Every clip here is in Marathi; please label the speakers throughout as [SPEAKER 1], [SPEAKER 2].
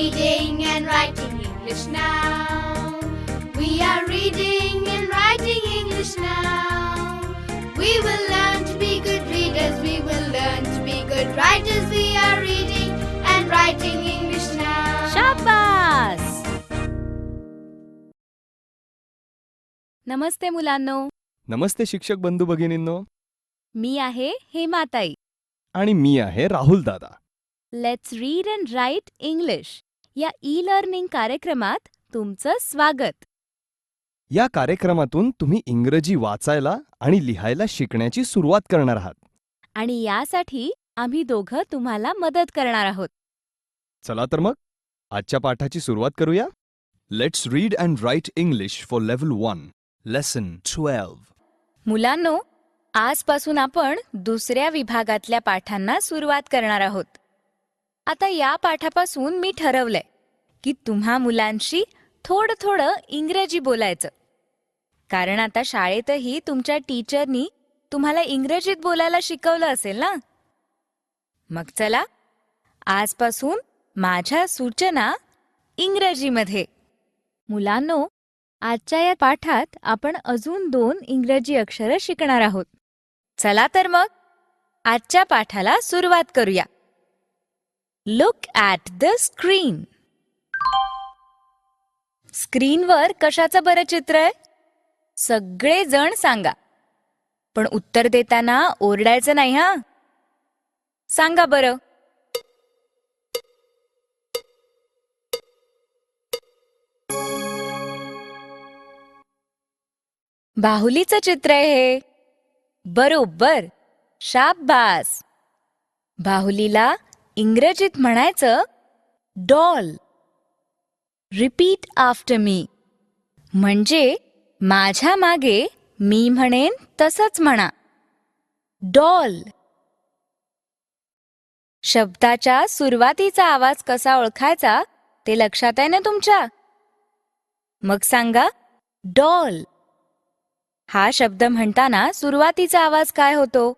[SPEAKER 1] reading and writing English now. We are reading and writing English now. We will learn to be good readers. We will learn to be good writers. We are reading and writing English now.
[SPEAKER 2] शाबास. नमस्ते मुलांनो.
[SPEAKER 3] नमस्ते शिक्षक बंधू भगिनींनो.
[SPEAKER 2] मी आहे हेमाताई.
[SPEAKER 3] आणि मी आहे राहुल दादा.
[SPEAKER 2] Let's read and write English या ई लर्निंग कार्यक्रमात तुमचं स्वागत.
[SPEAKER 3] या कार्यक्रमातून तुम्ही इंग्रजी वाचायला आणि लिहायला शिकण्याची सुरुवात करणार आहात.
[SPEAKER 2] आणि यासाठी आम्ही दोघं तुम्हाला मदत करणार आहोत.
[SPEAKER 3] चला तर मग आजच्या पाठाची सुरुवात करूया. Let's read and write English for level 1 lesson 12.
[SPEAKER 2] मुलांनो, आजपासून आपण दुसऱ्या विभागातल्या पाठांना सुरुवात करणार आहोत. आता या पाठापासून मी ठरवलंय की तुम्हा मुलांशी थोडं थोडं इंग्रजी बोलायचं. कारण आता शाळेतही तुमच्या टीचरनी तुम्हाला इंग्रजीत बोलायला शिकवलं असेल ना. मग चला, आजपासून माझ्या सूचना इंग्रजीमध्ये. मुलांनो, आजच्या या पाठात आपण अजून 2 इंग्रजी अक्षरं शिकणार आहोत. चला तर मग आजच्या पाठाला सुरुवात करूया. Look at the screen. स्क्रीनवर कशाचं बरं चित्र आहे? सगळे जण सांगा, पण उत्तर देताना ओरडायचं नाही हा. सांगा बरं. बाहुलीचं चित्र आहे हे. बरोबर, शाबास. बाहुलीला इंग्रजीत म्हणायचं डॉल. रिपीट आफ्टर मी, म्हणजे माझ्या मागे मी म्हणेन तसंच म्हणा. डॉल. शब्दाच्या सुरुवातीचा आवाज कसा ओळखायचा ते लक्षात आहे ना तुमच्या? मग सांगा, डॉल. हा शब्द म्हणताना सुरुवातीचा आवाज काय होतो?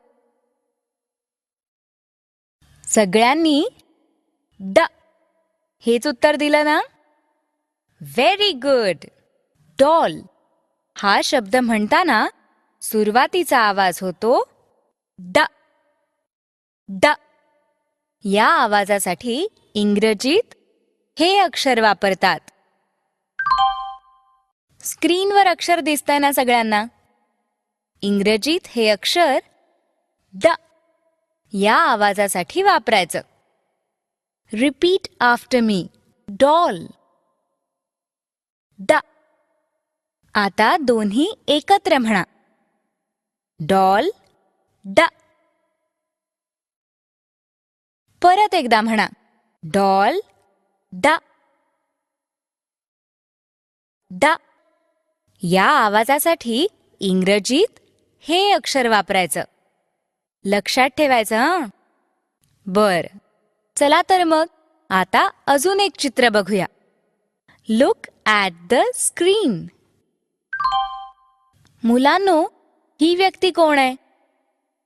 [SPEAKER 2] सगळ्यांनी ड हेच उत्तर दिलं ना? Very good. डॉल हा शब्द म्हणताना सुरुवातीचा आवाज होतो ड. ड. या आवाजासाठी इंग्रजीत हे अक्षर वापरतात. स्क्रीनवर अक्षर दिसतंय ना सगळ्यांना? इंग्रजीत हे अक्षर ड या आवाजासाठी वापरायचं. Repeat after me, doll. ड. आता दोन्ही एकत्र म्हणा. डॉल, ड. परत एकदा म्हणा. डॉल, ड. ड. या आवाजासाठी इंग्रजीत हे अक्षर वापरायचं. लक्षात ठेवायचं हं. बर, चला तर मग आता अजून एक चित्र बघूया. Look at the screen. मुलांनो, ही व्यक्ती कोण आहे?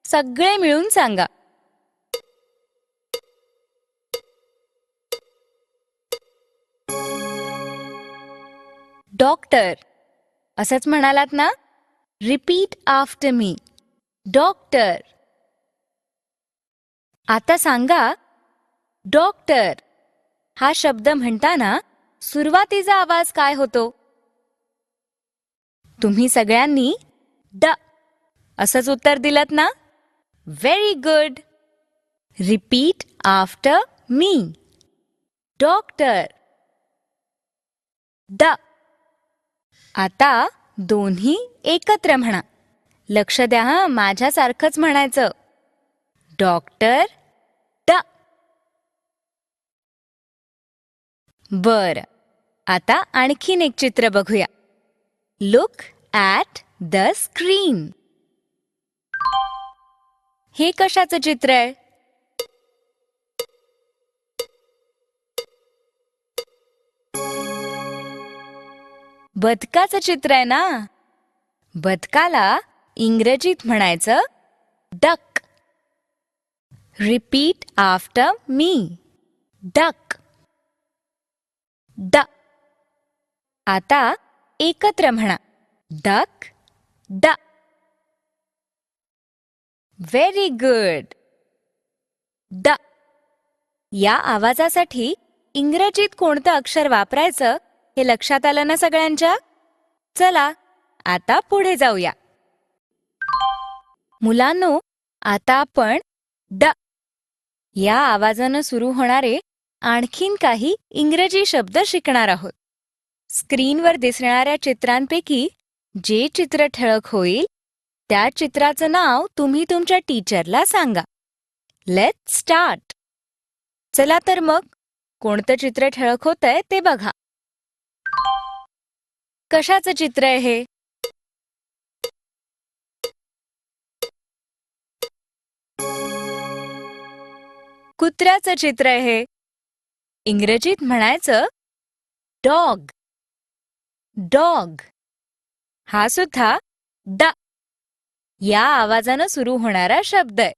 [SPEAKER 2] सगळे मिळून सांगा. डॉक्टर. असंच म्हणालात ना? Repeat after me, doctor. आता सांगा, डॉक्टर हा शब्द म्हणताना सुरुवातीचा आवाज काय होतो? तुम्ही सगळ्यांनी ड असंच उत्तर दिलत ना? Very good. Repeat after me, doctor. ड. आता दोन्ही एकत्र म्हणा. लक्ष द्या हा, माझ्यासारखंच म्हणायचं. डॉक्टर, ड. बर, आता आणखीन एक चित्र बघूया. Look at the screen. हे कशाचं चित्र आहे? बदकाचं चित्र आहे ना? बदकाला इंग्रजीत म्हणायचं duck. Repeat after me, duck. ड. आता एकत्र म्हणा. डक, ड. Very good. ड. या आवाजासाठी इंग्रजीत कोणतं अक्षर वापरायचं हे लक्षात आलं ना सगळ्यांच्या? चला आता पुढे जाऊया. मुलांनो, आता आपण ड या आवाजानं सुरू होणारे आणखीन काही इंग्रजी शब्द शिकणार आहोत. स्क्रीनवर दिसणाऱ्या चित्रांपैकी जे चित्र ठळक होईल त्या चित्राचं नाव तुम्ही तुमच्या टीचरला सांगा. Let's start. चला तर मग कोणतं चित्र ठळक होतंय ते बघा. कशाचं चित्र आहे हे? कुत्र्याचं चित्र आहे हे. इंग्रजीत म्हणायचं डॉग. डॉग. हा सुद्धा ड या आवाजानं सुरू होणारा शब्द आहे.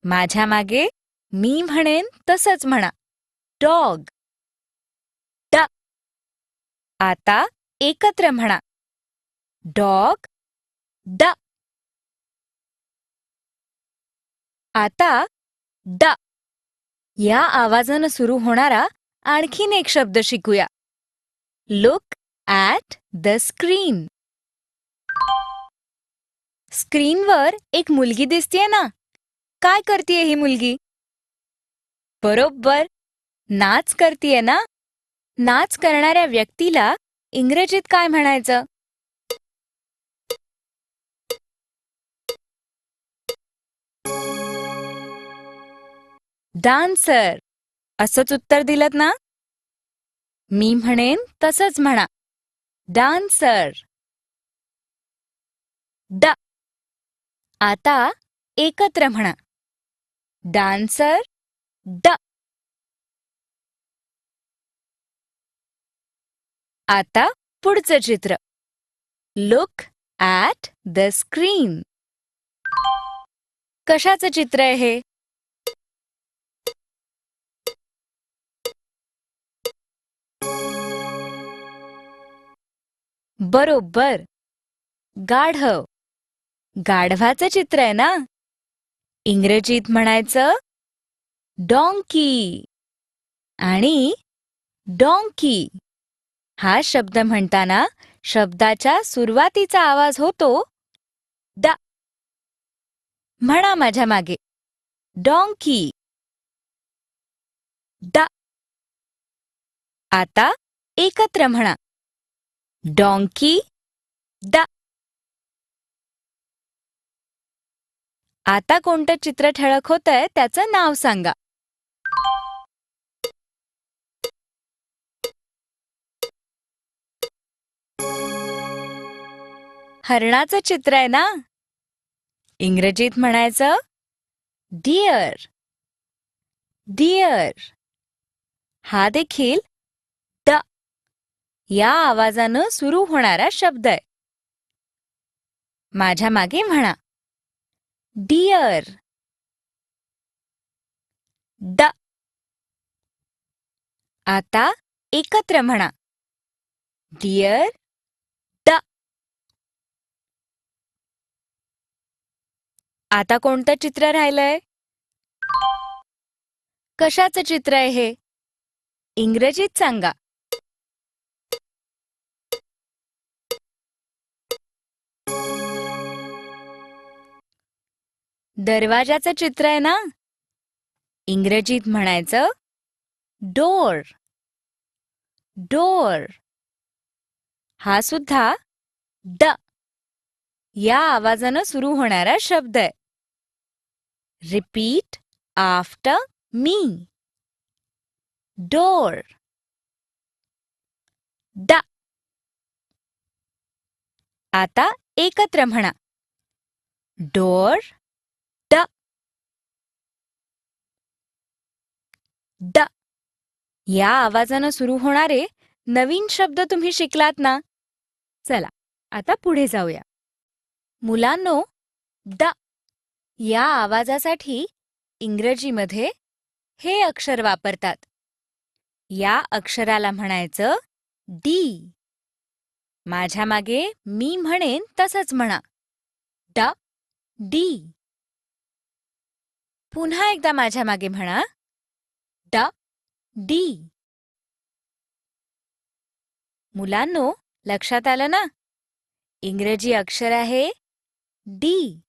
[SPEAKER 2] माझ्या मागे मी म्हणेन तसंच म्हणा. डॉग. ड. आता एकत्र म्हणा. डॉग, ड. आता ड या आवाजानं सुरू होणारा आणखीन एक शब्द शिकूया. Look at the screen. स्क्रीनवर एक मुलगी दिसतेय ना? काय करतेय ही मुलगी? बरोबर, नाच करतेय ना? नाच करणाऱ्या व्यक्तीला इंग्रजीत काय म्हणायचं? डान्सर. असंच उत्तर दिलत ना? मी म्हणेन तसंच म्हणा. डान्सर. ड. आता एकत्र म्हणा. डान्सर, ड. आता पुढचं चित्र. Look at the screen. कशाचं चित्र आहे हे? बरोबर, गाढव. गाढवाचं चित्र आहे ना? इंग्रजीत म्हणायचं डॉंकी. आणि डॉंकी हा शब्द म्हणताना शब्दाच्या सुरुवातीचा आवाज होतो ड. म्हणा माझ्या मागे. डॉंकी. ड. आता एकत्र म्हणा. डॉंकी, ड. आता कोणतं चित्र ठळक होतंय त्याचं नाव सांगा. हरणाचं चित्र आहे ना? इंग्रजीत म्हणायचं डिअर. डिअर. हा देखील ड या आवाजानं सुरू होणारा शब्द आहे. माझ्या मागे म्हणा. डिअर. ड. आता एकत्र म्हणा. डिअर, ड. आता कोणतं चित्र राहिलंय? कशाचं चित्र आहे हे? इंग्रजीत सांगा. दरवाजाचं चित्र आहे ना? इंग्रजीत म्हणायचं डोर. डोर. हा सुद्धा ड या आवाजानं सुरू होणारा शब्द आहे. Repeat after me. डोर. ड. आता एकत्र म्हणा. डोर, ड. ड या आवाजानं सुरू होणारे नवीन शब्द तुम्ही शिकलात ना? चला आता पुढे जाऊया. मुलांनो, ड या आवाजासाठी इंग्रजीमध्ये हे अक्षर वापरतात. या अक्षराला म्हणायचं डी. माझ्या मागे मी म्हणेन तसंच म्हणा. ड डी. पुन्हा एकदा माझ्या मागे म्हणा. ड डी. मुलांनो, लक्षात आलं ना? इंग्रजी अक्षर आहे डी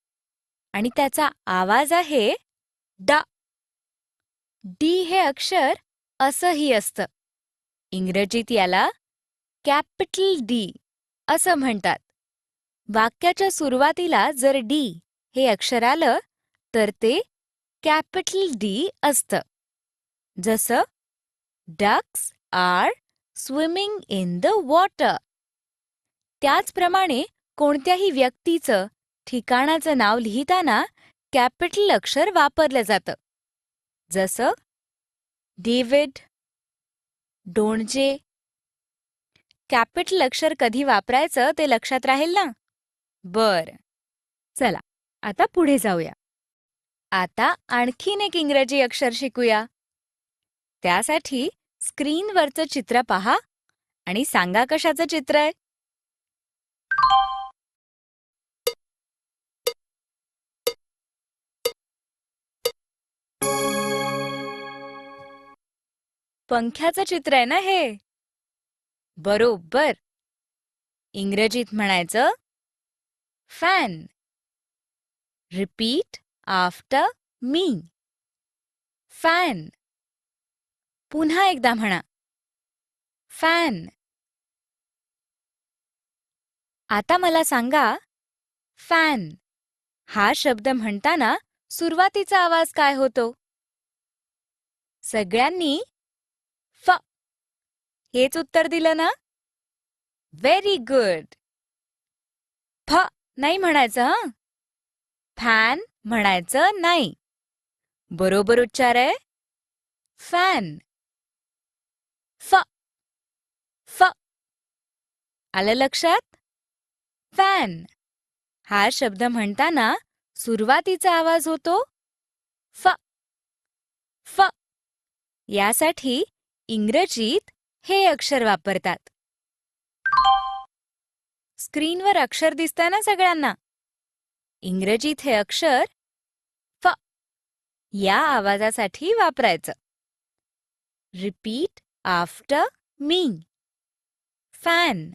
[SPEAKER 2] आणि त्याचा आवाज आहे ड. डी हे अक्षर असंही असतं. इंग्रजीत याला कॅपिटल डी असं म्हणतात. वाक्याच्या सुरुवातीला जर डी हे अक्षर आलं तर ते कॅपिटल डी असतं. जसं ducks are swimming in the water. त्याचप्रमाणे कोणत्याही व्यक्तीचं, ठिकाणाचं नाव लिहिताना कॅपिटल अक्षर वापरलं जातं. जसं डेव्हिड, डोणजे. कॅपिटल अक्षर कधी वापरायचं ते लक्षात राहील ना? बरं, चला आता पुढे जाऊया. आता आणखीन एक इंग्रजी अक्षर शिकूया. त्यासाठी स्क्रीनवरचं चित्र पहा आणि सांगा कशाचं चित्र आहे. पंख्याचं चित्र आहे ना हे? बरोबर. इंग्रजीत म्हणायचं fan. Repeat after me. Fan. पुन्हा एकदा म्हणा. फॅन. आता मला सांगा, फॅन हा शब्द म्हणताना सुरुवातीचा आवाज काय होतो? सगळ्यांनी फ हेच उत्तर दिलं ना? Very good. फ नाही म्हणायचं हं. फॅन म्हणायचं नाही. बरोबर उच्चार आहे फॅन. फ फ. आलं लक्षात? फॅन हा शब्द म्हणताना सुरुवातीचा आवाज होतो फ. फ. यासाठी इंग्रजीत हे अक्षर वापरतात. स्क्रीनवर अक्षर दिसतंय ना सगळ्यांना? इंग्रजीत हे अक्षर फ या आवाजासाठी वापरायचं. Repeat after me. फॅन.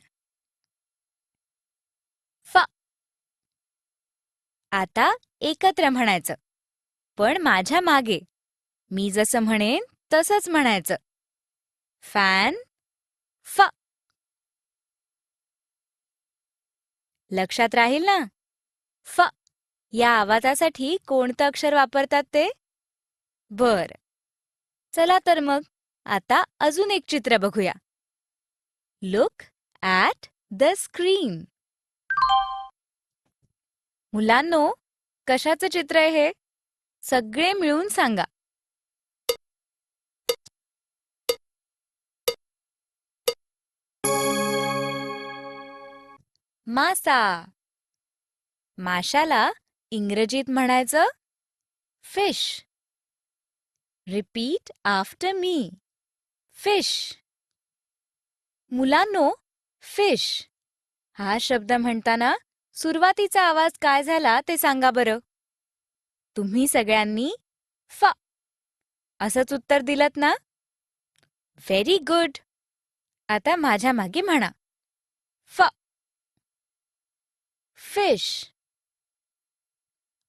[SPEAKER 2] फ. आता एकत्र म्हणायचं, पण माझ्या मागे. मी जसं म्हणेन तसंच म्हणायचं. फॅन. फ. लक्षात राहील ना? फ या आवाजासाठी कोणतं अक्षर वापरतात ते? बर, चला तर मग आता अजून एक चित्र बघूया. Look at the screen. मुलांनो, कशाचं चित्र आहे हे? सगळे मिळून सांगा. मासा. माशाला इंग्रजीत म्हणायचं fish. Repeat after me. Fish. मुलांनो, फिश हा शब्द म्हणताना सुरुवातीचा आवाज काय झाला ते सांगा बरं. तुम्ही सगळ्यांनी फ असंच उत्तर दिलत ना? Very good. आता माझ्या मागे म्हणा. फ. फिश.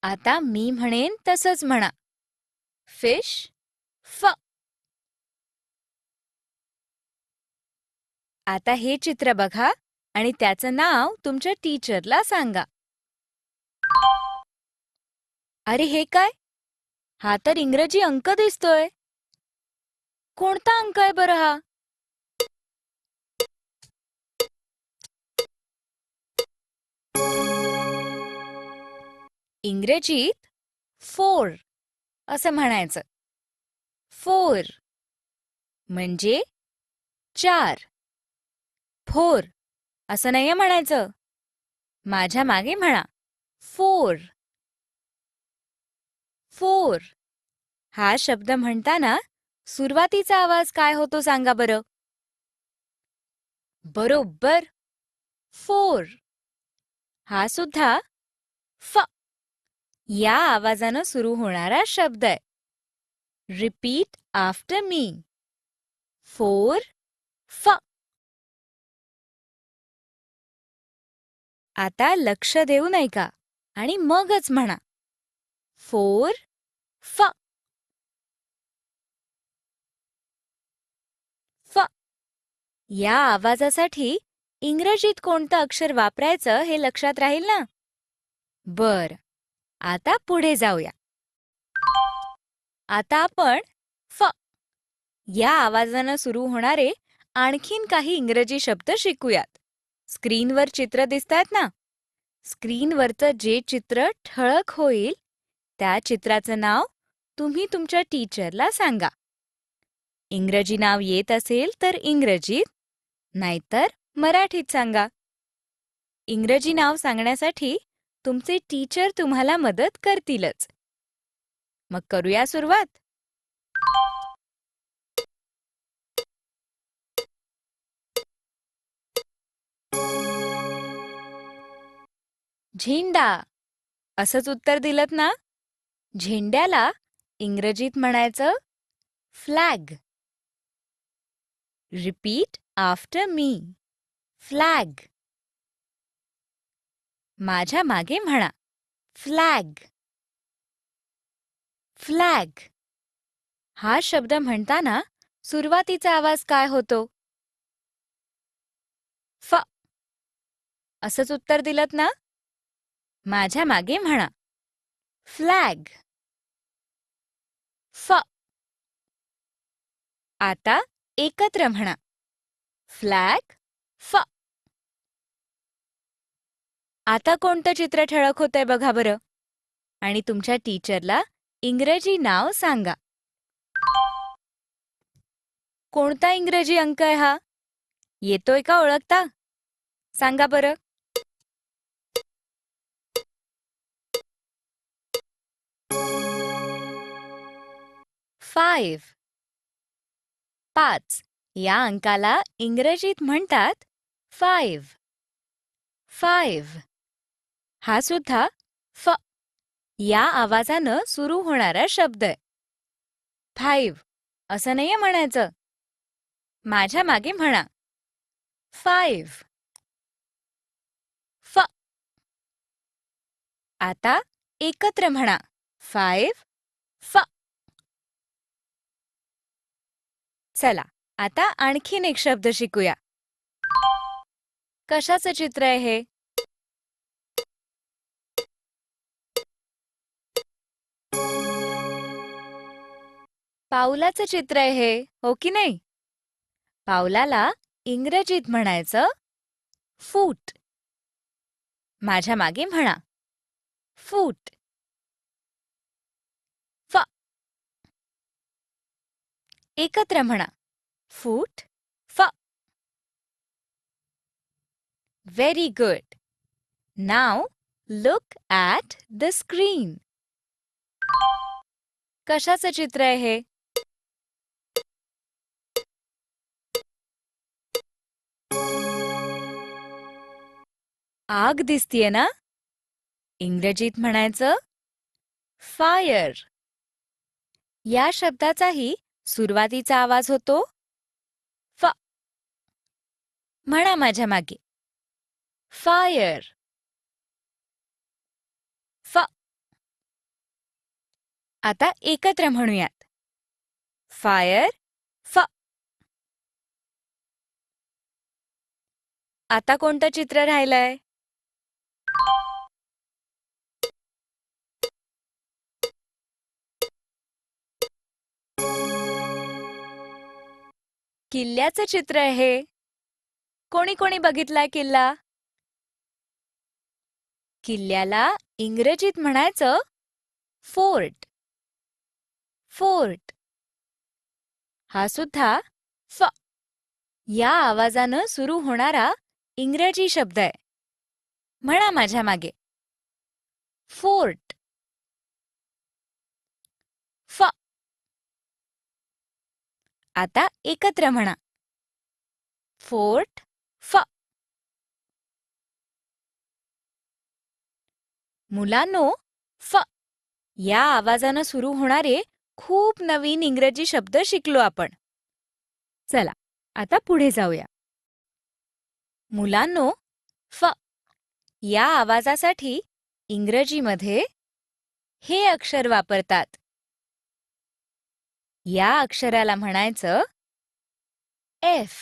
[SPEAKER 2] आता मी म्हणेन तसंच म्हणा. फिश. फ. आता हे चित्र बघा आणि त्याचं नाव तुमच्या टीचरला सांगा. अरे हे काय? हा तर इंग्रजी अंक दिसतोय. कोणता अंक आहे बरं हा? इंग्रजीत 4 असं म्हणायचं. 4 म्हणजे 4. 4 असं नाही म्हणायचं. माझ्या मागे म्हणा. 4. 4 हा शब्द म्हणताना सुरुवातीचा आवाज काय होतो सांगा बरं. बरोबर, 4. हा सुद्धा फ या आवाजानं सुरू होणारा शब्द आहे. Repeat after me. 4 फ. आता लक्ष देऊन ऐका आणि मगच म्हणा. 4 फ. फ. या आवाजासाठी इंग्रजीत कोणतं अक्षर वापरायचं हे लक्षात राहील ना? बर, आता पुढे जाऊया. आता आपण फ या आवाजानं सुरू होणारे आणखीन काही इंग्रजी शब्द शिकूयात. स्क्रीनवर चित्र दिसतायत ना? स्क्रीनवरचं जे चित्र ठळक होईल त्या चित्राचं नाव तुम्ही तुमच्या टीचरला सांगा. इंग्रजी नाव येत असेल तर इंग्रजीत, नाहीतर मराठीत सांगा. इंग्रजी नाव सांगण्यासाठी तुमचे टीचर तुम्हाला मदत करतीलच. मग करूया सुरुवात. झेंडा असंच उत्तर दिलत ना? झेंड्याला इंग्रजीत म्हणायचं flag. Repeat after me. Flag. माझ्या मागे म्हणा. फ्लॅग. फ्लॅग. हा शब्द म्हणताना सुरुवातीचा आवाज काय होतो? फ. असंच उत्तर दिलत ना? माझ्या मागे म्हणा. फ्लॅग. फ. आता एकत्र म्हणा. फ्लॅग फ. आता कोणतं चित्र ठळक होतंय बघा बरं, आणि तुमच्या टीचरला इंग्रजी नाव सांगा. कोणता इंग्रजी अंक आहे हा? येतोय का ओळखता? सांगा बरं. 5. 5 या अंकाला इंग्रजीत म्हणतात 5. 5. हा सुद्धा फ या आवाजानं सुरू होणारा शब्द आहे. 5 असं नाहीये म्हणायचं. माझ्या मागे म्हणा. 5. फ. आता एकत्र म्हणा. 5 फ. चला आता आणखीन एक शब्द शिकूया. कशाचं चित्र आहे हे? पाऊलाचं चित्र आहे हे, हो की नाही? पाऊलाला इंग्रजीत म्हणायचं फूट. माझ्या मागे म्हणा. फूट. फ. एकत्र म्हणा. फूट फ. Very good. Now look at the screen. कशाचं चित्र आहे हे? आग दिसतीये ना? इंग्रजीत म्हणायचं फायर. या शब्दाचाही सुरुवातीचा आवाज होतो फ. म्हणा माझ्या मागे. फायर. फ. आता एकत्र म्हणूयात. फायर फ. आता कोणतं चित्र राहिलंय? किल्ल्याचं चित्र आहे. कोणी कोणी बघितलाय किल्ला? किल्ल्याला इंग्रजीत म्हणायचं फोर्ट. फोर्ट. हा सुद्धा फ या आवाजानं सुरू होणारा इंग्रजी शब्द आहे. म्हणा माझ्या मागे. फोर्ट. फ. आता एकत्र म्हणा. फोर्ट फ. मुलांनो, फ या आवाजानं सुरू होणारे खूप नवीन इंग्रजी शब्द शिकलो आपण. चला आता पुढे जाऊया. मुलांनो, फ या आवाजासाठी इंग्रजीमध्ये हे अक्षर वापरतात. या अक्षराला म्हणायचं एफ.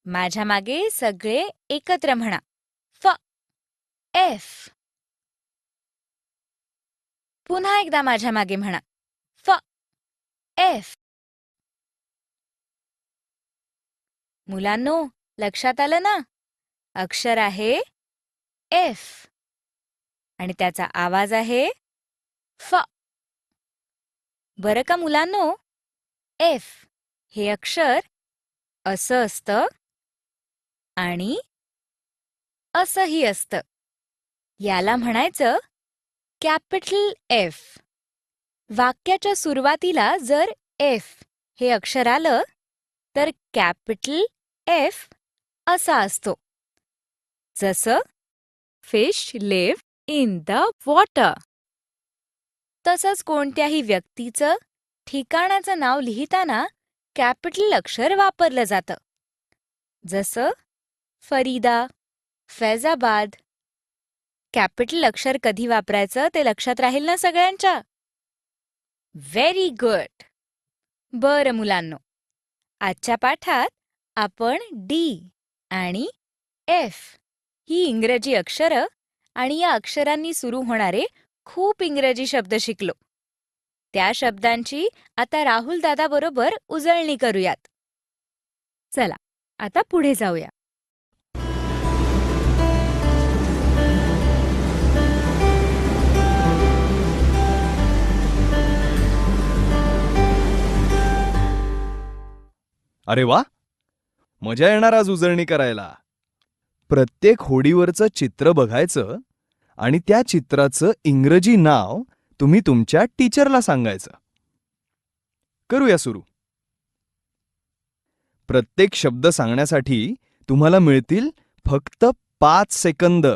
[SPEAKER 2] माझ्या मागे सगळे एकत्र म्हणा. फ एफ. पुन्हा एकदा माझ्या मागे म्हणा. फ एफ. मुलांनो, लक्षात आलं ना? अक्षर आहे एफ आणि त्याचा आवाज आहे फ. बरं का मुलांनो, एफ हे अक्षर असं असतं आणि असंही असतं. याला म्हणायचं कॅपिटल एफ. वाक्याच्या सुरुवातीला जर एफ हे अक्षर आलं तर कॅपिटल एफ असा असतो. जसं fish live in the water. तसंच कोणत्याही व्यक्तीचं, ठिकाणाचं नाव लिहिताना कॅपिटल अक्षर वापरलं जातं. जसं फरीदा, फैजाबाद. कॅपिटल अक्षर कधी वापरायचं ते लक्षात राहील ना सगळ्यांच्या? Very good. बरं मुलांनो, आजच्या पाठात आपण डी आणि एफ ही इंग्रजी अक्षरं आणि या अक्षरांनी सुरू होणारे खूप इंग्रजी शब्द शिकलो. त्या शब्दांची आता राहुल दादाबरोबर उजळणी करूयात. चला आता पुढे जाऊया.
[SPEAKER 3] अरे वा, मजा येणार आज उजळणी करायला. प्रत्येक होडीवरचं चित्र बघायचं आणि त्या चित्राचं इंग्रजी नाव तुम्ही तुमच्या टीचरला सांगायचं. करूया सुरू. प्रत्येक शब्द सांगण्यासाठी तुम्हाला मिळतील फक्त 5 सेकंद.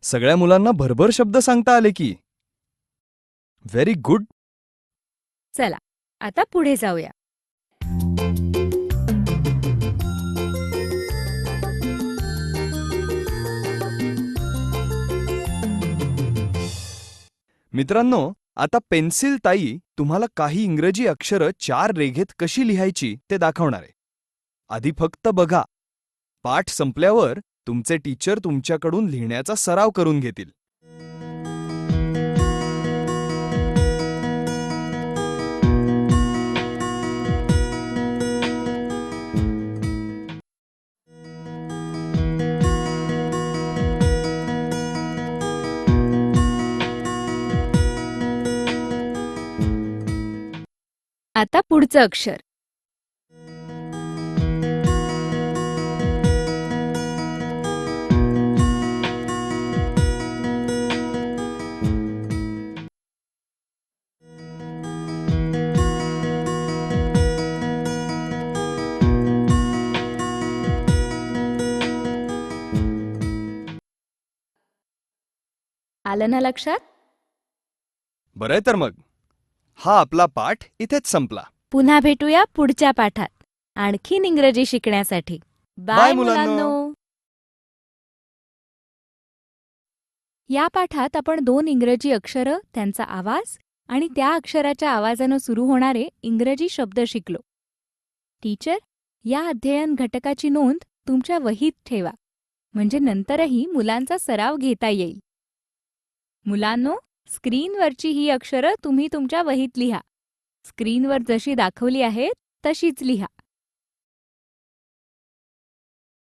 [SPEAKER 3] सगळ्या मुलांना भरभर शब्द सांगता आले की. Very good.
[SPEAKER 2] चला आता पुढे जाऊया.
[SPEAKER 3] मित्रांनो, आता पेन्सिल ताई तुम्हाला काही इंग्रजी अक्षरं 4 रेघेत कशी लिहायची ते दाखवणार आहे. आधी फक्त बघा. पाठ संपल्यावर तुमचे टीचर तुमच्याकडून लिहिण्याचा सराव करून घेतील.
[SPEAKER 2] आता पुढचं अक्षर. आलं ना लक्षात?
[SPEAKER 3] बरंय तर मग हा आपला पाठ इथेच संपला.
[SPEAKER 2] पुन्हा भेटूया पुढच्या पाठात आणखीन इंग्रजी शिकण्यासाठी.
[SPEAKER 3] बाय
[SPEAKER 2] बाय
[SPEAKER 3] मुलांनो.
[SPEAKER 2] मुलांनो. या पाठात आपण 2 इंग्रजी अक्षरं, त्यांचा आवाज आणि त्या अक्षराच्या आवाजानं सुरू होणारे इंग्रजी शब्द शिकलो. टीचर, या अध्ययन घटकाची नोंद तुमच्या वहीत ठेवा, म्हणजे नंतरही मुलांचा सराव घेता येईल. मुलांनो, स्क्रीनवरची ही अक्षरं तुम्ही तुमच्या वहीत लिहा. स्क्रीनवर जशी दाखवली आहेत तशीच लिहा.